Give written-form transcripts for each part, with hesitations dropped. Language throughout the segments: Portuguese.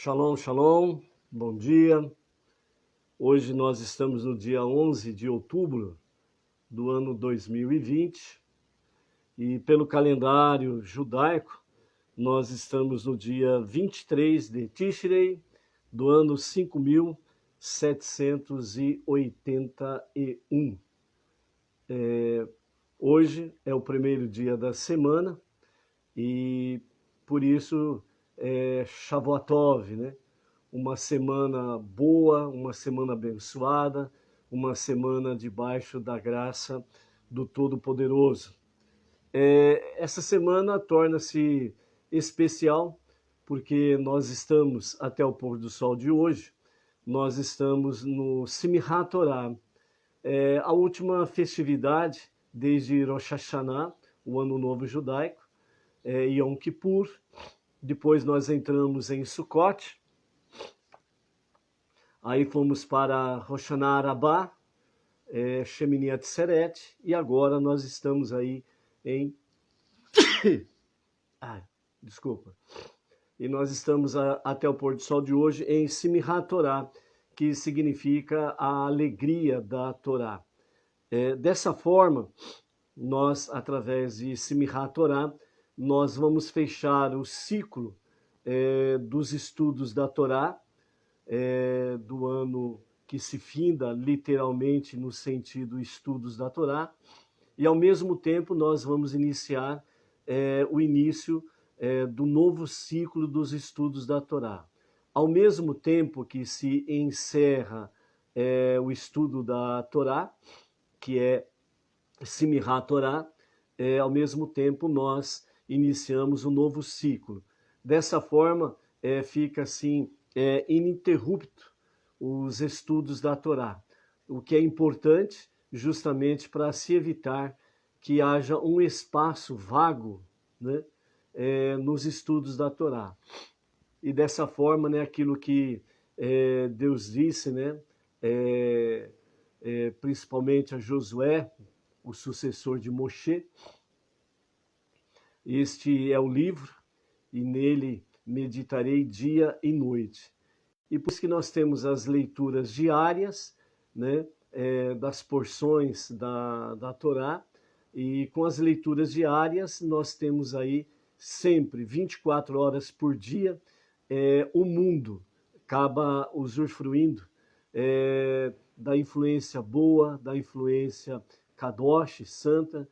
Shalom, shalom, bom dia. Hoje nós estamos no dia 11 de outubro do ano 2020 e pelo calendário judaico nós estamos no dia 23 de Tishrei do ano 5781. Hoje é o primeiro dia da semana e por isso é Shavuotov, né? Uma semana boa, uma semana abençoada, uma semana debaixo da graça do Todo-Poderoso. Essa semana torna-se especial porque nós estamos, até o pôr do sol de hoje, nós estamos no Simchat Torah, a última festividade desde Rosh Hashanah, o Ano Novo Judaico, Yom Kippur. Depois nós entramos em Sukkot. Aí fomos para Rosh Hashanah, Shemini Atzeret, e agora nós estamos aí em... desculpa. E nós estamos até o pôr do sol de hoje em Simchat Torah, que significa a alegria da Torá. Dessa forma, nós, através de Simchat Torah, nós vamos fechar o ciclo dos estudos da Torá, do ano que se finda literalmente no sentido estudos da Torá, e ao mesmo tempo nós vamos iniciar o início do novo ciclo dos estudos da Torá. Ao mesmo tempo que se encerra o estudo da Torá, que é Simchat Torah, ao mesmo tempo nós iniciamos um novo ciclo. Dessa forma, fica assim ininterrupto os estudos da Torá, o que é importante justamente para se evitar que haja um espaço vago, né, nos estudos da Torá. E dessa forma, né, aquilo que Deus disse, né, principalmente a Josué, o sucessor de Moshe, este é o livro e nele meditarei dia e noite. E por isso que nós temos as leituras diárias, né, das porções da Torá, e com as leituras diárias nós temos aí sempre 24 horas por dia, o mundo acaba usufruindo da influência boa, da influência Kadosh, santa,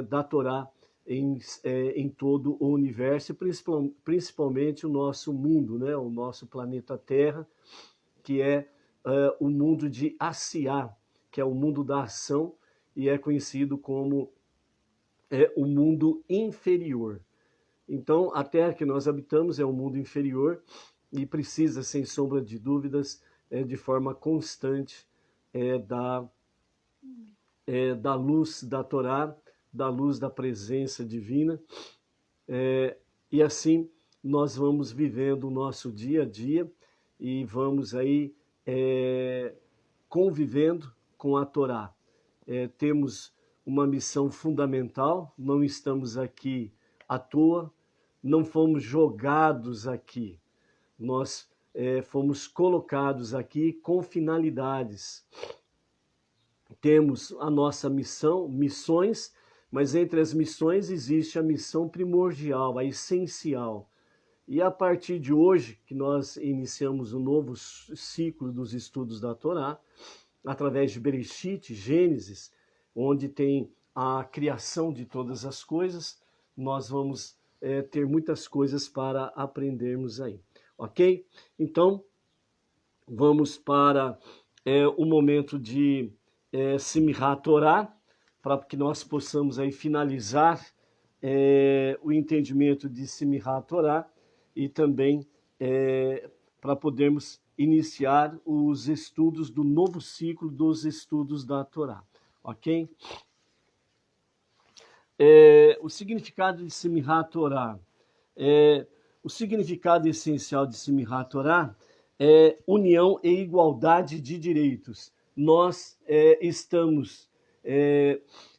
da Torá, em todo o universo, principalmente o nosso mundo, né? O nosso planeta Terra, que é o mundo de Asiá, que é o mundo da ação, e é conhecido como o mundo inferior. Então, a Terra que nós habitamos é um mundo inferior e precisa, sem sombra de dúvidas, de forma constante da luz da Torá, da luz da presença divina, e assim nós vamos vivendo o nosso dia a dia e vamos aí convivendo com a Torá. Temos uma missão fundamental, não estamos aqui à toa, não fomos jogados aqui, nós fomos colocados aqui com finalidades. Temos a nossa missão, missões, mas entre as missões existe a missão primordial, a essencial. E a partir de hoje, que nós iniciamos um novo ciclo dos estudos da Torá, através de Bereshit, Gênesis, onde tem a criação de todas as coisas, nós vamos ter muitas coisas para aprendermos aí, ok? Então, vamos para o momento de Simchat Torah, para que nós possamos aí finalizar o entendimento de Simchat Torah e também para podermos iniciar os estudos do novo ciclo dos estudos da Torá, ok? O significado de Simchat Torah, o significado essencial de Simchat Torah é união e igualdade de direitos. Nós estamos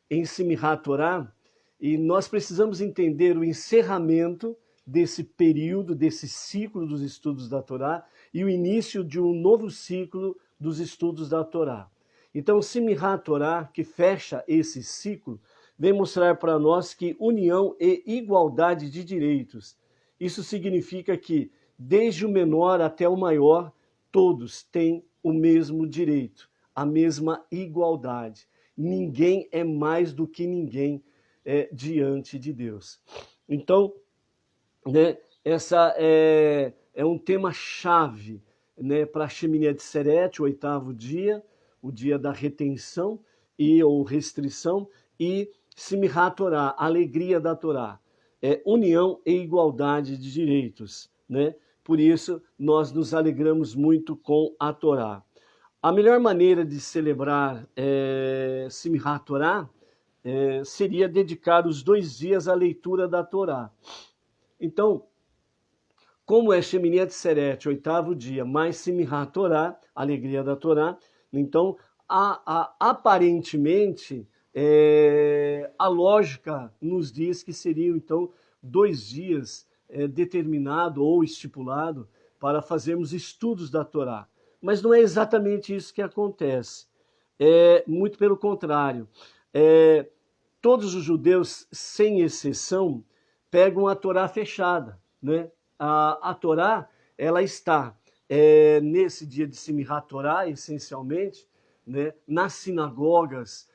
em Simchat Torah e nós precisamos entender o encerramento desse período, desse ciclo dos estudos da Torá e o início de um novo ciclo dos estudos da Torá. Então, Simchat Torá, que fecha esse ciclo, vem mostrar para nós que união e igualdade de direitos. Isso significa que, desde o menor até o maior, todos têm o mesmo direito, a mesma igualdade. Ninguém é mais do que ninguém diante de Deus. Então, né, essa é um tema-chave, né, para Shemini Atzeret, o 8º dia, o dia da retenção ou restrição, e Simchat Torá, alegria da Torá, união e igualdade de direitos, né? Por isso, nós nos alegramos muito com a Torá. A melhor maneira de celebrar Simchat Torá seria dedicar os 2 dias à leitura da Torá. Então, como é Shemini Atzeret, 8º dia, mais Simchat Torá, alegria da Torá, então, aparentemente, a lógica nos diz que seriam, então, 2 dias determinado ou estipulado para fazermos estudos da Torá. Mas não é exatamente isso que acontece. Muito pelo contrário. Todos os judeus, sem exceção, pegam a Torá fechada, né? A Torá, ela está nesse dia de Simchat Torá, essencialmente, né? Nas sinagogas,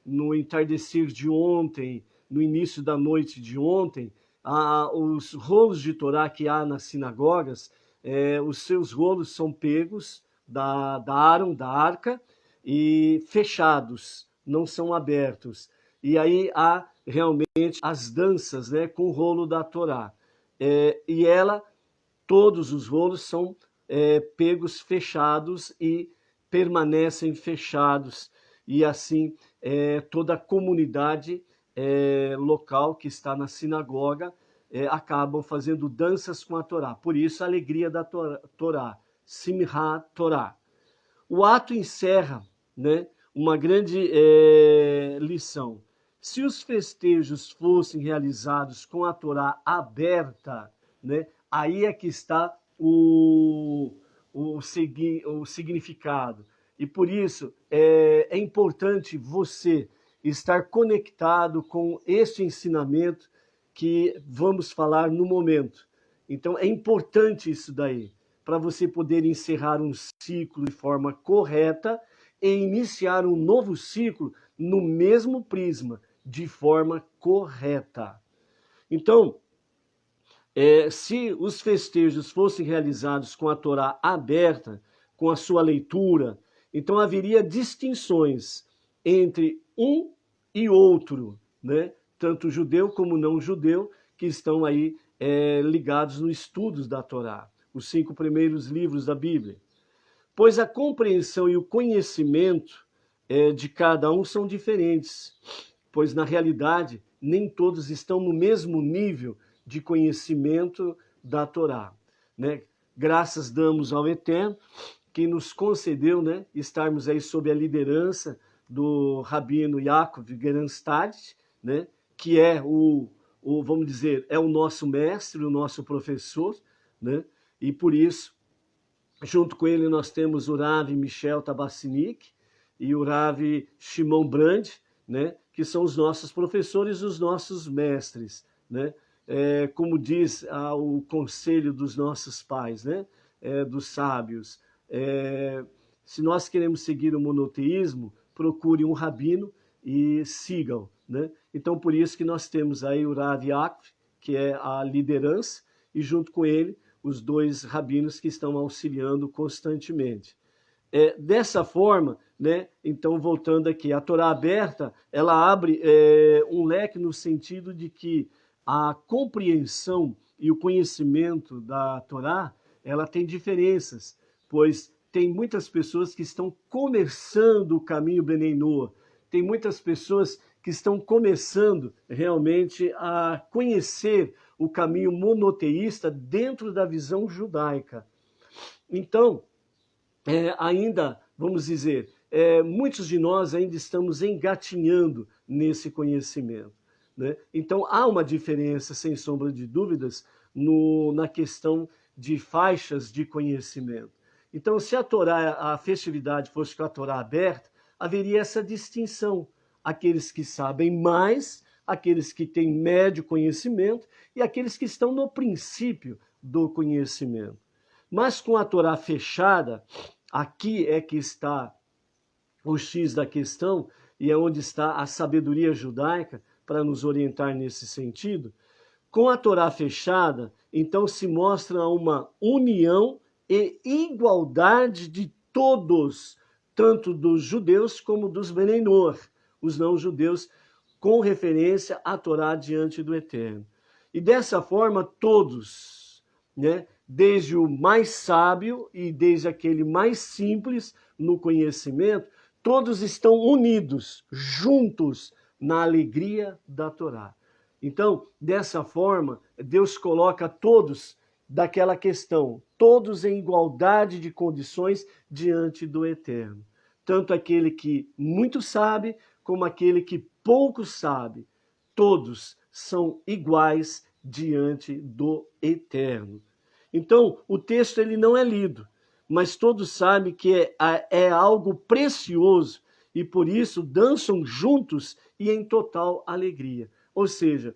no entardecer de ontem, no início da noite de ontem, os rolos de Torá que há nas sinagogas, os seus rolos são pegos da Aaron, da arca, e fechados, não são abertos. E aí há realmente as danças, né, com o rolo da Torá. E todos os rolos são pegos fechados e permanecem fechados. E assim toda a comunidade local que está na sinagoga acabam fazendo danças com a Torá. Por isso a alegria da Torá, Simchat Torá. O ato encerra, né, uma grande lição. Se os festejos fossem realizados com a Torá aberta, né, aí é que está o significado. E por isso é importante você estar conectado com este ensinamento que vamos falar no momento. Então é importante isso daí, para você poder encerrar um ciclo de forma correta e iniciar um novo ciclo no mesmo prisma, de forma correta. Então, se os festejos fossem realizados com a Torá aberta, com a sua leitura, então haveria distinções entre um e outro, né? Tanto judeu como não judeu, que estão aí ligados nos estudos da Torá, os 5 primeiros livros da Bíblia. Pois a compreensão e o conhecimento de cada um são diferentes, pois na realidade nem todos estão no mesmo nível de conhecimento da Torá, né? Graças damos ao Eterno que nos concedeu, né, estarmos aí sob a liderança do Rabino Yaakov Gerenstad, né, que é vamos dizer, é o nosso mestre, o nosso professor, né? E por isso, junto com ele nós temos o Rav Michel Tabassinik e o Rav Shimon Brand, né, que são os nossos professores, os nossos mestres, né? Como diz o conselho dos nossos pais, né, dos sábios, se nós queremos seguir o monoteísmo, procure um rabino e sigam, né? Então, por isso que nós temos aí o Rav Yaakov, que é a liderança, e junto com ele, os 2 rabinos que estão auxiliando constantemente. Dessa forma, né, então, voltando aqui, a Torá aberta, ela abre um leque no sentido de que a compreensão e o conhecimento da Torá, ela tem diferenças, pois tem muitas pessoas que estão começando o caminho Bnei Noah, tem muitas pessoas que estão começando realmente a conhecer o caminho monoteísta dentro da visão judaica. Então, ainda, vamos dizer, muitos de nós ainda estamos engatinhando nesse conhecimento. né? Então há uma diferença, sem sombra de dúvidas, na questão de faixas de conhecimento. Então, se a Torá, a festividade fosse com a Torá aberta, haveria essa distinção. Aqueles que sabem mais, aqueles que têm médio conhecimento e aqueles que estão no princípio do conhecimento. Mas com a Torá fechada, aqui é que está o X da questão e é onde está a sabedoria judaica para nos orientar nesse sentido. Com a Torá fechada, então se mostra uma união e igualdade de todos, tanto dos judeus como dos Benenor, os não-judeus, com referência à Torá diante do Eterno. E dessa forma, todos, né, desde o mais sábio e desde aquele mais simples no conhecimento, todos estão unidos, juntos, na alegria da Torá. Então, dessa forma, Deus coloca todos daquela questão, todos em igualdade de condições diante do Eterno. Tanto aquele que muito sabe, como aquele que pouco sabe. Todos são iguais diante do Eterno. Então, o texto ele não é lido, mas todos sabem que é algo precioso e por isso dançam juntos e em total alegria. Ou seja,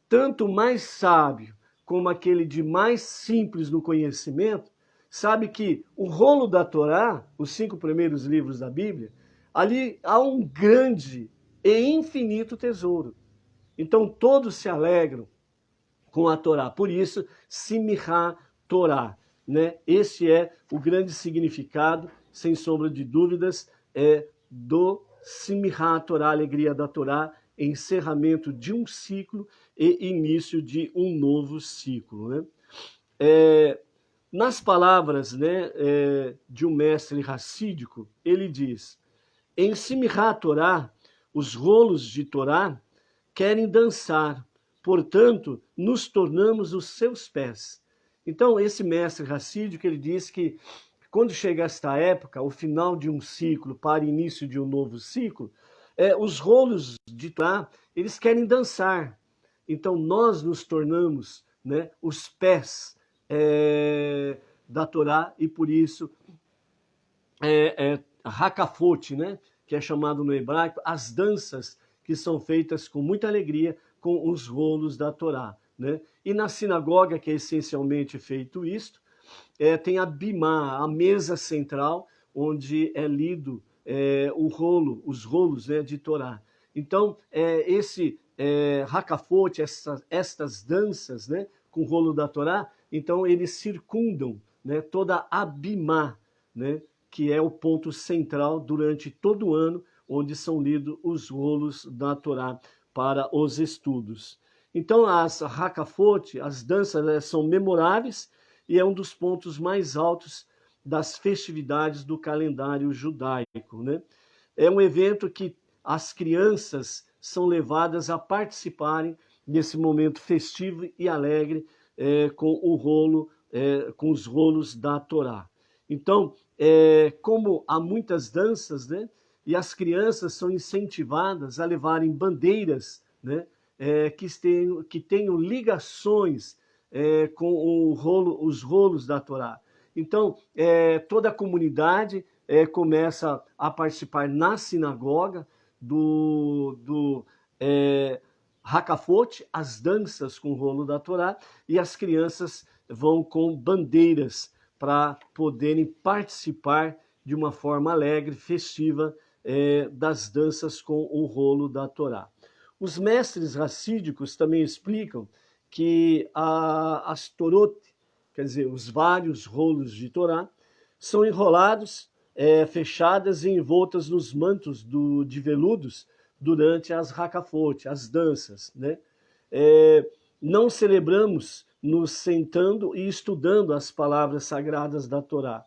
tanto mais sábio como aquele de mais simples no conhecimento, sabe que o rolo da Torá, os 5 primeiros livros da Bíblia, ali há um grande e infinito tesouro. Então todos se alegram com a Torá. Por isso, Simchá Torá, né? Esse é o grande significado, sem sombra de dúvidas, do Simchá Torá, alegria da Torá, encerramento de um ciclo e início de um novo ciclo, né? Nas palavras, né, de um mestre racídico, ele diz: em Simchá Torá, os rolos de Torá querem dançar, portanto, nos tornamos os seus pés. Então, esse mestre racídico, ele diz que quando chega esta época, o final de um ciclo para o início de um novo ciclo, os rolos de Torá, eles querem dançar. Então, nós nos tornamos, né, os pés da Torá e, por isso, Hakafot, né, que é chamado no hebraico, as danças que são feitas com muita alegria com os rolos da Torá, né? E na sinagoga, que é essencialmente feito isto, tem a bimá, a mesa central, onde é lido os rolos, né, de Torá. Então, esse Hakafot, estas danças, né, com o rolo da Torá, então eles circundam, né, toda a bimá, né, que é o ponto central durante todo o ano, onde são lidos os rolos da Torá para os estudos. Então, as Hakafot, as danças, são memoráveis e é um dos pontos mais altos das festividades do calendário judaico, né? É um evento que as crianças são levadas a participarem desse momento festivo e alegre com o rolo, com os rolos da Torá. Então, como há muitas danças, né? E as crianças são incentivadas a levarem bandeiras, né, que tenham ligações com os rolos da Torá. Então, toda a comunidade começa a participar na sinagoga do Hakafot, as danças com o rolo da Torá, e as crianças vão com bandeiras para poderem participar de uma forma alegre, festiva, das danças com o rolo da Torá. Os mestres racídicos também explicam que as Torot, quer dizer, os vários rolos de Torá, são enrolados, fechadas e envoltas nos mantos de veludos durante as Hakafot, as danças, né? Não celebramos nos sentando e estudando as palavras sagradas da Torá.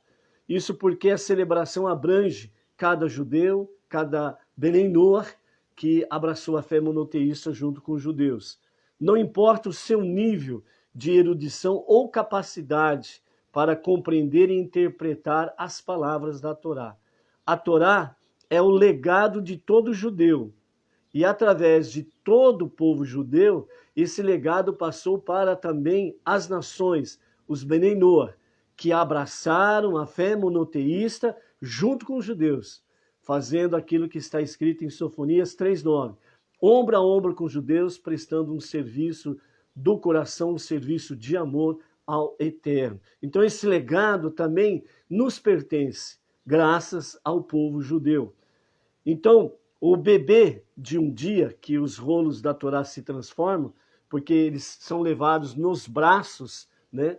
Isso porque a celebração abrange cada judeu, cada Benenor que abraçou a fé monoteísta junto com os judeus. Não importa o seu nível de erudição ou capacidade para compreender e interpretar as palavras da Torá. A Torá é o legado de todo judeu E através de todo o povo judeu, esse legado passou para também as nações, os Benei Noach, que abraçaram a fé monoteísta junto com os judeus, fazendo aquilo que está escrito em Sofonias 3:9. Ombro a ombro com os judeus, prestando um serviço do coração, um serviço de amor ao Eterno. Então esse legado também nos pertence, graças ao povo judeu. Então, o bebê de um dia que os rolos da Torá se transformam, porque eles são levados nos braços, né,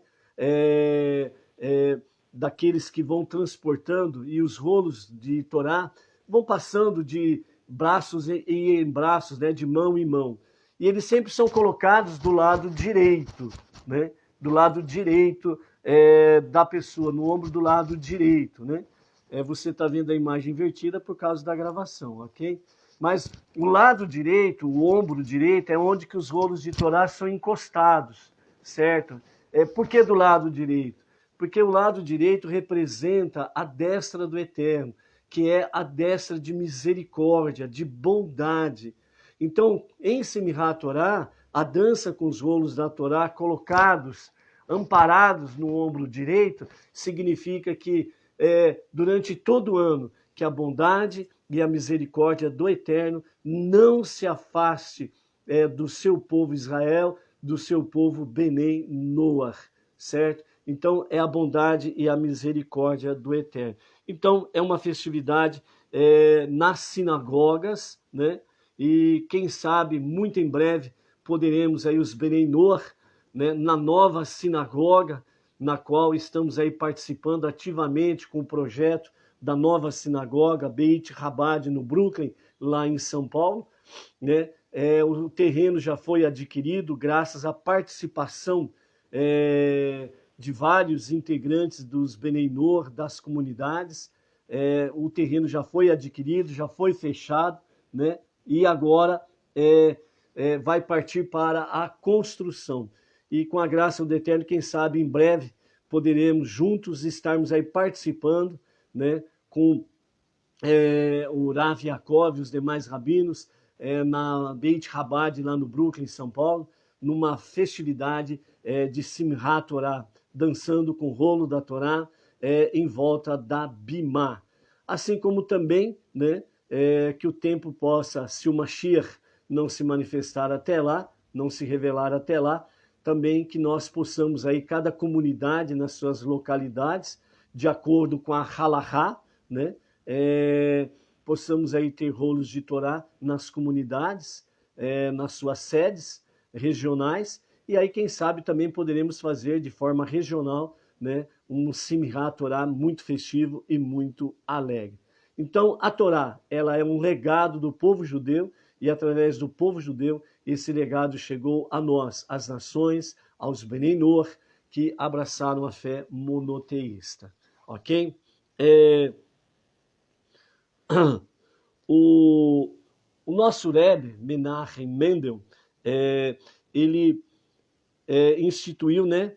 daqueles que vão transportando, e os rolos de Torá vão passando de braços em braços, né, de mão em mão. E eles sempre são colocados do lado direito, né, do lado direito da pessoa, no ombro do lado direito, né? Você está vendo a imagem invertida por causa da gravação, ok? Mas o lado direito, o ombro direito, é onde que os rolos de Torá são encostados, certo? Por que do lado direito? Porque o lado direito representa a destra do Eterno, que é a destra de misericórdia, de bondade. Então, em Simchat Torá, a dança com os rolos da Torá colocados, amparados no ombro direito, significa que durante todo o ano, que a bondade e a misericórdia do Eterno não se afaste do seu povo Israel, do seu povo Benei Noach, certo? Então, é a bondade e a misericórdia do Eterno. Então, é uma festividade nas sinagogas, né? E quem sabe, muito em breve, poderemos aí os Benei Noach, né, na nova sinagoga, na qual estamos aí participando ativamente com o projeto da nova sinagoga Beit Chabad no Brooklyn, lá em São Paulo, né? O terreno já foi adquirido graças à participação de vários integrantes dos Benei Noach, das comunidades. O terreno já foi adquirido, já foi fechado, né? E agora vai partir para a construção. E com a graça do Eterno, quem sabe em breve poderemos juntos estarmos aí participando, né, com o Rav Yaakov e os demais rabinos na Beit Chabad, lá no Brooklyn, São Paulo, numa festividade de Simchat Torá, dançando com o rolo da Torá em volta da Bimá. Assim como também, né, que o tempo possa, se o Mashiach não se manifestar até lá, não se revelar até lá, também que nós possamos aí, cada comunidade nas suas localidades, de acordo com a halahá, né, possamos aí ter rolos de Torá nas comunidades, nas suas sedes regionais, e aí quem sabe também poderemos fazer de forma regional, né, um Simchat Torá muito festivo e muito alegre. Então a Torá, ela é um legado do povo judeu, e através do povo judeu, esse legado chegou a nós, às nações, aos Benei Noach, que abraçaram a fé monoteísta. Ok? O nosso Rebbe, Menachem Mendel, ele instituiu, né,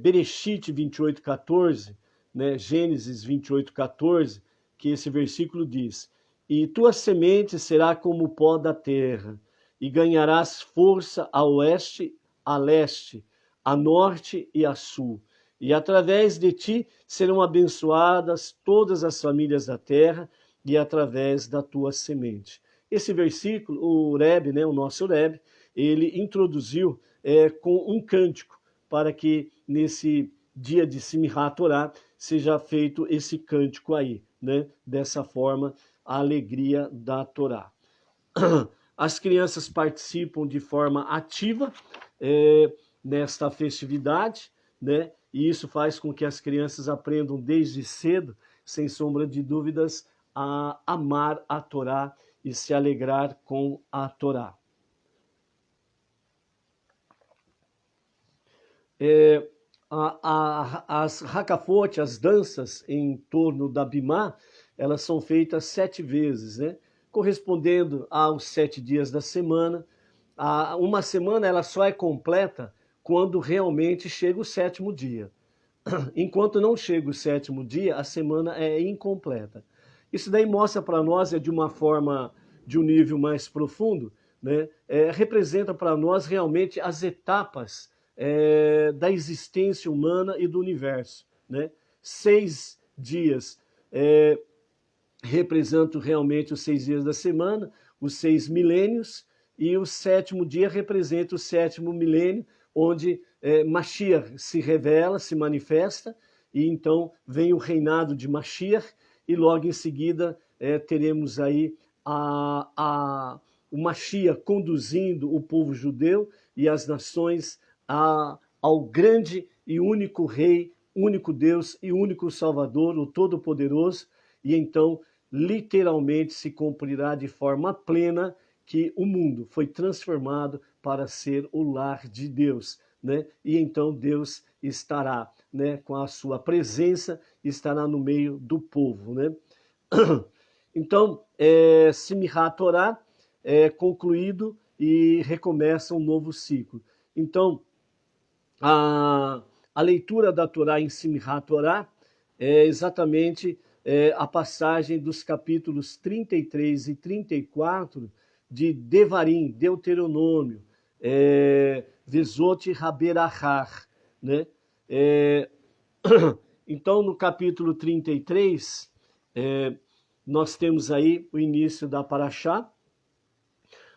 Bereshit 28:14, né, Gênesis 28:14, que esse versículo diz: e tua semente será como o pó da terra, e ganharás força a oeste, a leste, a norte e a sul. E através de ti serão abençoadas todas as famílias da terra, e através da tua semente. Esse versículo, o Rebbe, né, o nosso Rebbe, ele introduziu com um cântico, para que nesse dia de Simchat Torá seja feito esse cântico aí, né, dessa forma, a alegria da Torá. As crianças participam de forma ativa nesta festividade, né? E isso faz com que as crianças aprendam desde cedo, sem sombra de dúvidas, a amar a Torá e se alegrar com a Torá. As hakafot, as danças em torno da Bimá, elas são feitas 7 vezes, né? Correspondendo aos 7 dias da semana. Uma semana ela só é completa quando realmente chega o 7º dia. Enquanto não chega o 7º dia, a semana é incompleta. Isso daí mostra para nós de uma forma de um nível mais profundo, né, representa para nós realmente as etapas da existência humana e do universo, né? 6 dias representam realmente os 6 dias da semana, os 6 milênios, e o 7º dia representa o 7º milênio, onde Mashiach se revela, se manifesta, e então vem o reinado de Mashiach, e logo em seguida teremos aí o Mashiach conduzindo o povo judeu e as nações ao grande e único Rei, único Deus e único Salvador, o Todo-Poderoso, e então literalmente se cumprirá de forma plena que o mundo foi transformado para ser o lar de Deus, né? E então Deus estará, né, com a sua presença, estará no meio do povo, né? Então, Simchat Torá é concluído e recomeça um novo ciclo. Então, a leitura da Torá em Simchat Torá é exatamente a passagem dos capítulos 33 e 34 de Devarim, Deuteronômio, Vezot Haberachar, né? Então, no capítulo 33, nós temos aí o início da Parashá.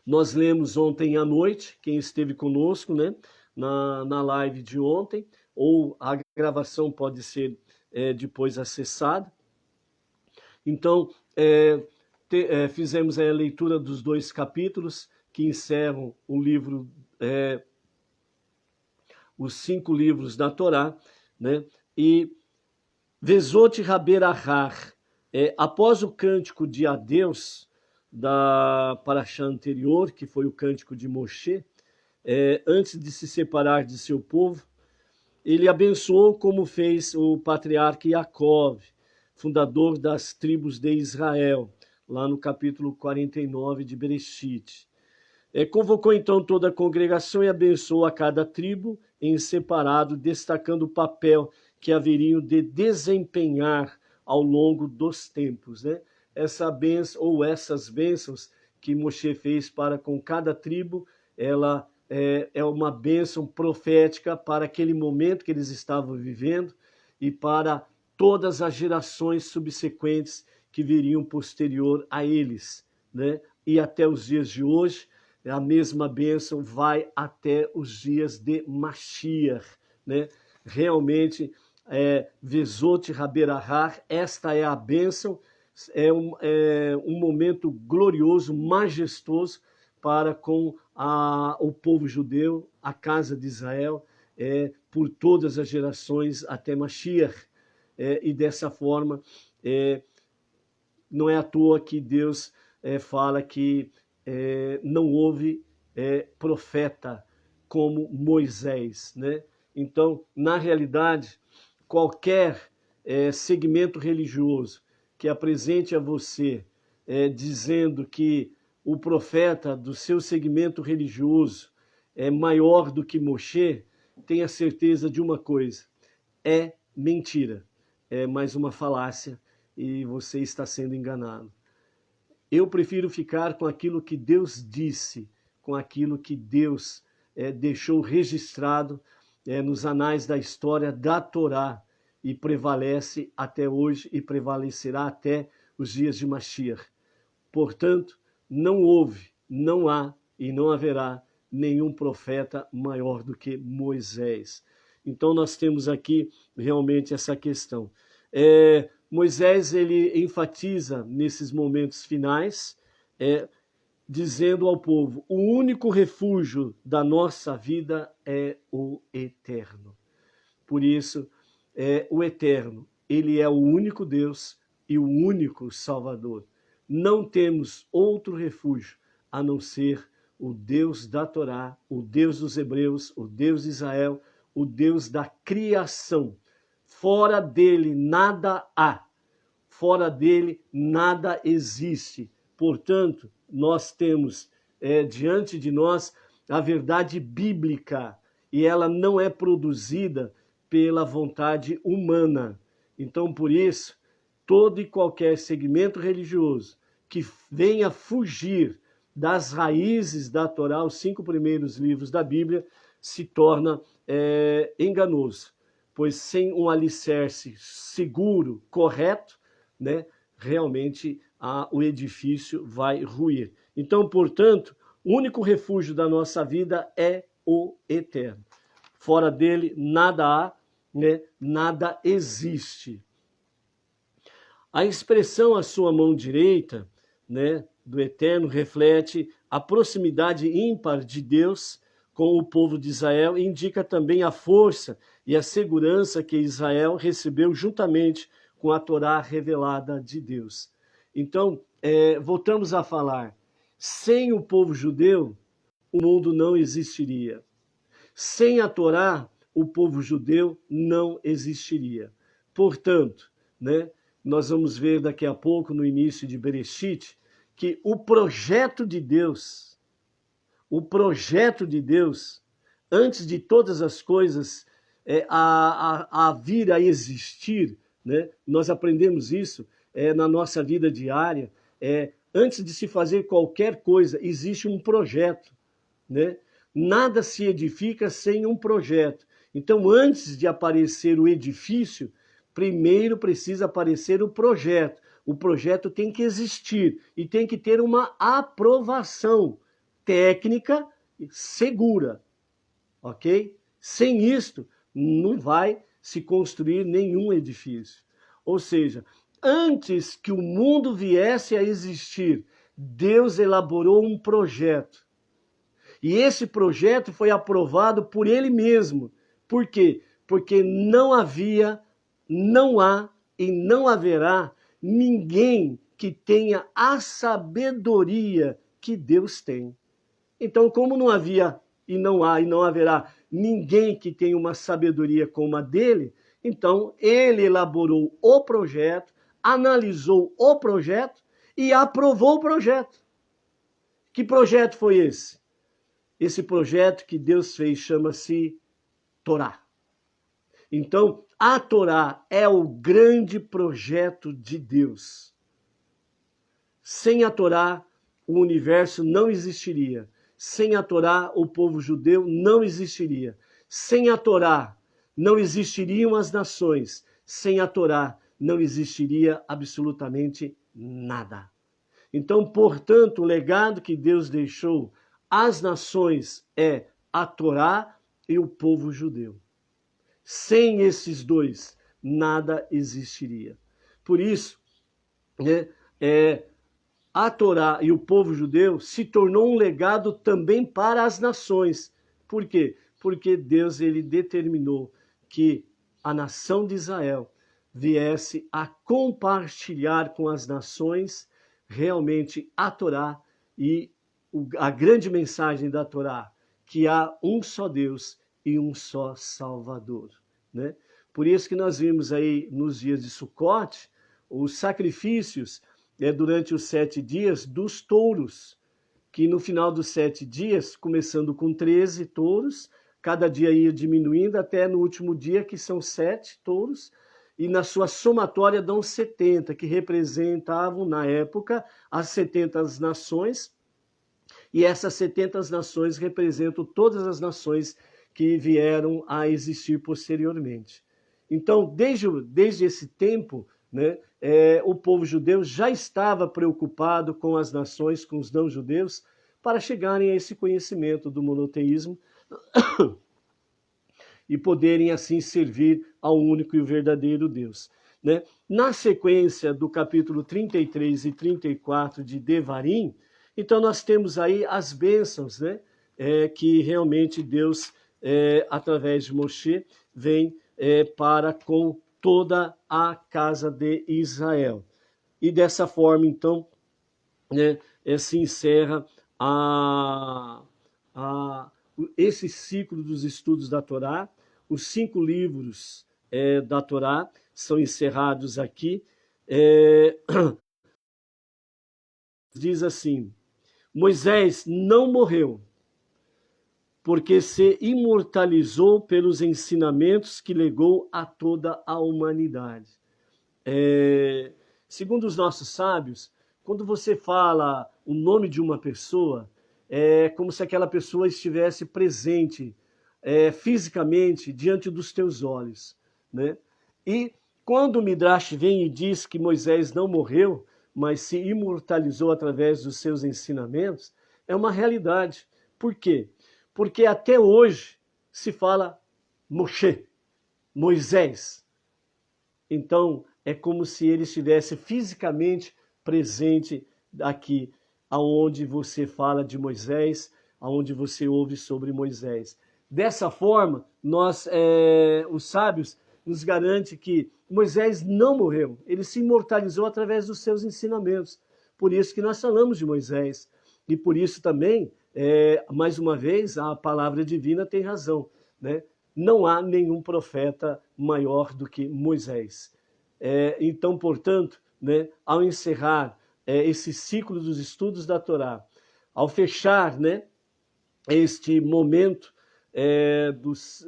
Nós lemos ontem à noite, quem esteve conosco, né, na live de ontem, ou a gravação pode ser depois acessada. Então, fizemos a leitura dos 2 capítulos que encerram o livro, os 5 livros da Torá, né? E Vezot Haberachar, após o cântico de adeus da Parashá anterior, que foi o cântico de Moshe, antes de se separar de seu povo, ele abençoou como fez o patriarca Yaakov, fundador das tribos de Israel, lá no capítulo 49 de Bereshit. Convocou então toda a congregação e abençoou a cada tribo em separado, destacando o papel que haveriam de desempenhar ao longo dos tempos, né? Essa bênção, ou essas bênçãos que Moshe fez para com cada tribo, ela é uma bênção profética para aquele momento que eles estavam vivendo e para todas as gerações subsequentes que viriam posterior a eles, né? E até os dias de hoje, a mesma bênção vai até os dias de Mashiach, né? Realmente, Vezot Haberachar, esta é a bênção, é um momento glorioso, majestoso para com o povo judeu, a casa de Israel, por todas as gerações até Mashiach. E dessa forma, não é à toa que Deus fala que não houve profeta como Moisés, né? Então, na realidade, qualquer segmento religioso que apresente a você dizendo que o profeta do seu segmento religioso é maior do que Moshe, tenha certeza de uma coisa: é mentira, é mais uma falácia e você está sendo enganado. Eu prefiro ficar com aquilo que Deus disse, com aquilo que Deus deixou registrado nos anais da história da Torá, e prevalece até hoje e prevalecerá até os dias de Mashiach. Portanto, não houve, não há e não haverá nenhum profeta maior do que Moisés. Então nós temos aqui realmente essa questão. Moisés, ele enfatiza nesses momentos finais, dizendo ao povo: o único refúgio da nossa vida é o Eterno. Por isso, o Eterno, ele é o único Deus e o único Salvador. Não temos outro refúgio a não ser o Deus da Torá, o Deus dos Hebreus, o Deus de Israel, o Deus da criação. Fora dele nada há, fora dele nada existe. Portanto, nós temos diante de nós a verdade bíblica, e ela não é produzida pela vontade humana. Então, por isso, todo e qualquer segmento religioso que venha fugir das raízes da Torá, os 5 primeiros livros da Bíblia, se torna enganoso, pois sem um alicerce seguro, correto, né, realmente o edifício vai ruir. Então, portanto, o único refúgio da nossa vida é o eterno. Fora dele, nada há, né, nada existe. A expressão "a sua mão direita", né, do Eterno reflete a proximidade ímpar de Deus com o povo de Israel e indica também a força e a segurança que Israel recebeu juntamente com a Torá revelada de Deus. Então, voltamos a falar, sem o povo judeu, o mundo não existiria. Sem a Torá, o povo judeu não existiria. Portanto, né, nós vamos ver daqui a pouco, no início de Bereshit, que o projeto de Deus, antes de todas as coisas a vir a existir, né, nós aprendemos isso na nossa vida diária, antes de se fazer qualquer coisa, existe um projeto, né? Nada se edifica sem um projeto. Então, antes de aparecer o edifício, primeiro precisa aparecer o projeto. O projeto tem que existir e tem que ter uma aprovação técnica segura, ok? Sem isto, não vai se construir nenhum edifício. Ou seja, antes que o mundo viesse a existir, Deus elaborou um projeto. E esse projeto foi aprovado por ele mesmo. Por quê? Porque não havia, não há e não haverá ninguém que tenha a sabedoria que Deus tem. Então, como não havia e não há e não haverá ninguém que tenha uma sabedoria como a dele, então ele elaborou o projeto, analisou o projeto e aprovou o projeto. Que projeto foi esse? Esse projeto que Deus fez chama-se Torá. Então, a Torá é o grande projeto de Deus. Sem a Torá, o universo não existiria. Sem a Torá, o povo judeu não existiria. Sem a Torá, não existiriam as nações. Sem a Torá, não existiria absolutamente nada. Então, portanto, o legado que Deus deixou às nações é a Torá e o povo judeu. Sem esses dois, nada existiria. Por isso, a Torá e o povo judeu se tornou um legado também para as nações. Por quê? Porque Deus ele determinou que a nação de Israel viesse a compartilhar com as nações realmente a Torá e a grande mensagem da Torá, que há um só Deus e um só Salvador, né? Por isso que nós vimos aí nos dias de Sucote os sacrifícios durante os 7 dias dos touros, que no final dos 7 dias, começando com 13 touros, cada dia ia diminuindo até no último dia, que são 7 touros, e na sua somatória dão 70, que representavam na época as 70 nações. E essas 70 nações representam todas as nações que vieram a existir posteriormente. Então, desde esse tempo, né, o povo judeu já estava preocupado com as nações, com os não-judeus, para chegarem a esse conhecimento do monoteísmo e poderem assim servir ao único e o verdadeiro Deus, né? Na sequência do capítulo 33 e 34 de Devarim, então nós temos aí as bênçãos, né, que realmente Deus, através de Moshe, vem para com toda a casa de Israel. E dessa forma, então, né, se encerra esse ciclo dos estudos da Torá. Os 5 livros da Torá são encerrados aqui. Diz assim: Moisés não morreu, porque se imortalizou pelos ensinamentos que legou a toda a humanidade. Segundo os nossos sábios, quando você fala o nome de uma pessoa, é como se aquela pessoa estivesse presente fisicamente diante dos teus olhos, né? E quando o Midrash vem e diz que Moisés não morreu, mas se imortalizou através dos seus ensinamentos, é uma realidade. Por quê? Porque até hoje se fala Moshe, Moisés. Então, é como se ele estivesse fisicamente presente aqui, aonde você fala de Moisés, aonde você ouve sobre Moisés. Dessa forma, os sábios, nos garantem que Moisés não morreu, ele se imortalizou através dos seus ensinamentos. Por isso que nós falamos de Moisés. E por isso também, mais uma vez, a palavra divina tem razão, né? Não há nenhum profeta maior do que Moisés. Então, portanto, né, ao encerrar esse ciclo dos estudos da Torá, ao fechar, né, este momento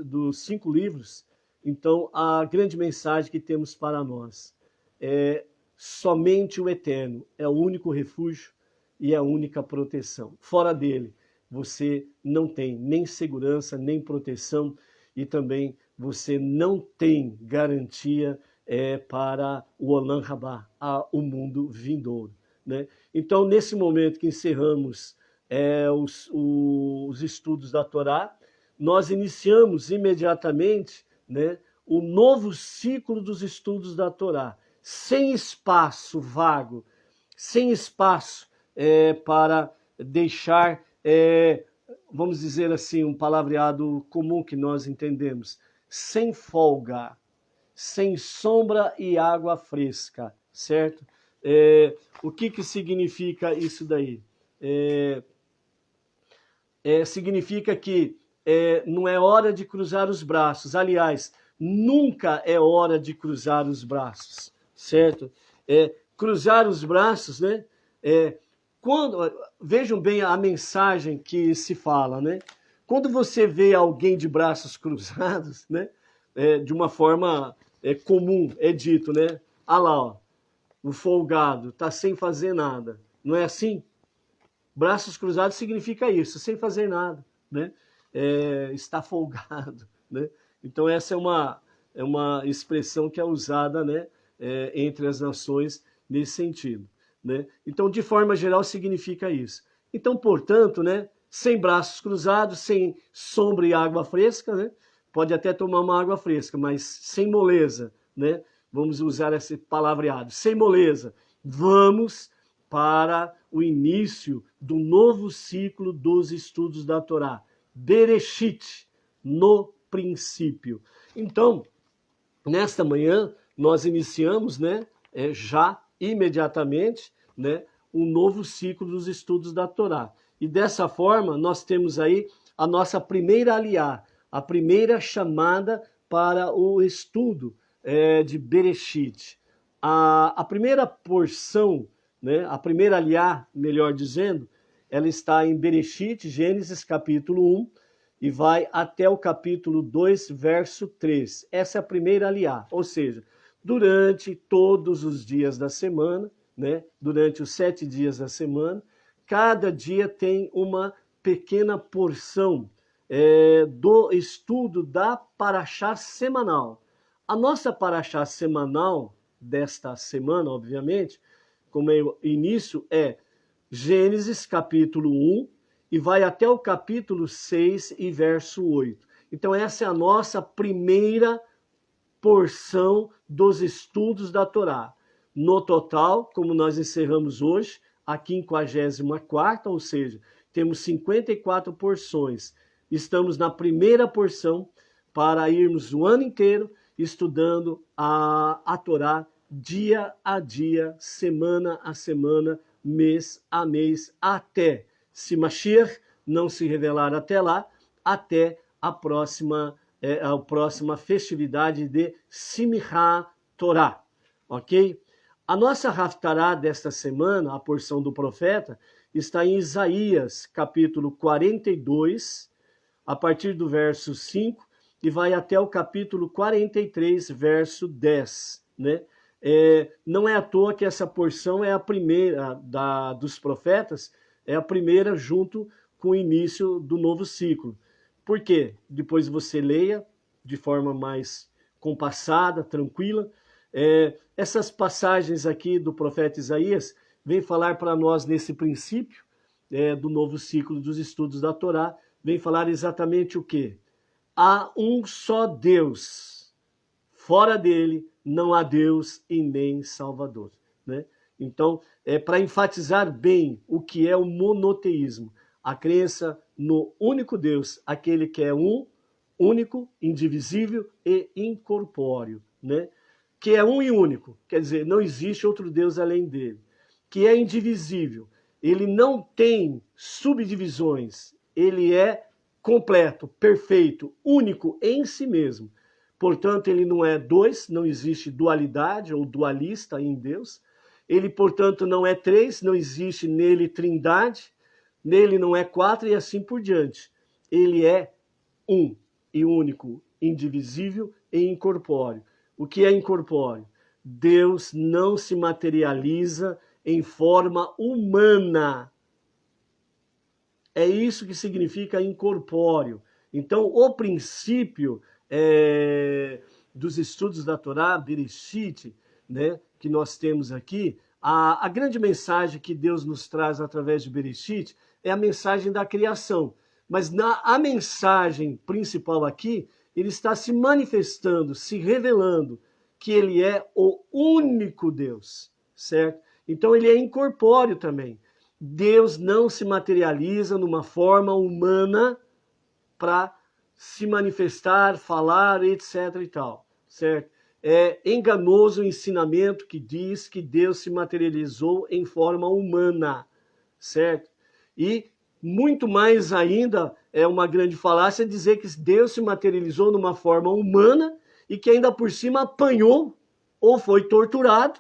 dos 5 livros, então a grande mensagem que temos para nós é somente o Eterno é o único refúgio e a única proteção. Fora dele, você não tem nem segurança, nem proteção, e também você não tem garantia para o Olam Rabá, o mundo vindouro, né? Então, nesse momento que encerramos os estudos da Torá, nós iniciamos imediatamente, né, o novo ciclo dos estudos da Torá, sem espaço vago, sem espaço para deixar, vamos dizer assim, um palavreado comum que nós entendemos, sem folga, sem sombra e água fresca, certo? O que significa isso daí? Significa que não é hora de cruzar os braços. Aliás, nunca é hora de cruzar os braços, certo? Cruzar os braços, né? Vejam bem a mensagem que se fala, né? Quando você vê alguém de braços cruzados, né? De uma forma comum, é dito, né? Ah lá, ó, o folgado está sem fazer nada. Não é assim? Braços cruzados significa isso, sem fazer nada, né? Está folgado, né? Então essa é uma expressão que é usada, né, entre as nações nesse sentido, né? Então, de forma geral, significa isso. Então, portanto, né, sem braços cruzados, sem sombra e água fresca, né? Pode até tomar uma água fresca, mas sem moleza, né? Vamos usar esse palavreado, sem moleza. Vamos para o início do novo ciclo dos estudos da Torá. Bereshit, no princípio. Então, nesta manhã, nós iniciamos, né, já imediatamente, né, um novo ciclo dos estudos da Torá. E dessa forma, nós temos aí a nossa primeira aliá, a primeira chamada para o estudo de Bereshit. A primeira porção, né, a primeira aliá, melhor dizendo, ela está em Bereshit, Gênesis capítulo 1, e vai até o capítulo 2, verso 3. Essa é a primeira aliá, ou seja, durante todos os dias da semana, né, durante os 7 dias da semana, cada dia tem uma pequena porção do estudo da paraxá semanal. A nossa paraxá semanal desta semana, obviamente, como início é Gênesis capítulo 1 e vai até o capítulo 6 e verso 8. Então essa é a nossa primeira porção dos estudos da Torá. No total, como nós encerramos hoje, a 54ª, ou seja, temos 54 porções. Estamos na primeira porção para irmos o ano inteiro estudando a Torá dia a dia, semana a semana, mês a mês, até, se Mashiach não se revelar até lá, até a próxima festividade de Simchat Torá, ok? A nossa Haftará desta semana, a porção do profeta, está em Isaías, capítulo 42, a partir do verso 5, e vai até o capítulo 43, verso 10, né? Não é à toa que essa porção é a primeira dos profetas, é a primeira junto com o início do novo ciclo. Por quê? Depois você leia de forma mais compassada, tranquila. Essas passagens aqui do profeta Isaías vêm falar para nós nesse princípio do novo ciclo dos estudos da Torá, vem falar exatamente o quê? Há um só Deus, fora dele não há Deus e nem Salvador, né? Então, para enfatizar bem o que é o monoteísmo, a crença no único Deus, aquele que é um, único, indivisível e incorpóreo, né? Que é um e único, quer dizer, não existe outro Deus além dele. Que é indivisível, ele não tem subdivisões, ele é completo, perfeito, único em si mesmo. Portanto, ele não é dois, não existe dualidade ou dualista em Deus. Ele, portanto, não é três, não existe nele trindade. Nele não é quatro e assim por diante. Ele é um e único, indivisível e incorpóreo. O que é incorpóreo? Deus não se materializa em forma humana. É isso que significa incorpóreo. Então, o princípio dos estudos da Torá, Bereshit, né, que nós temos aqui, a grande mensagem que Deus nos traz através de Bereshit é a mensagem da criação. Mas a mensagem principal aqui, ele está se manifestando, se revelando que ele é o único Deus, certo? Então ele é incorpóreo também. Deus não se materializa numa forma humana para se manifestar, falar, etc. e tal, certo? É enganoso o ensinamento que diz que Deus se materializou em forma humana, certo? E muito mais ainda é uma grande falácia dizer que Deus se materializou numa forma humana e que ainda por cima apanhou ou foi torturado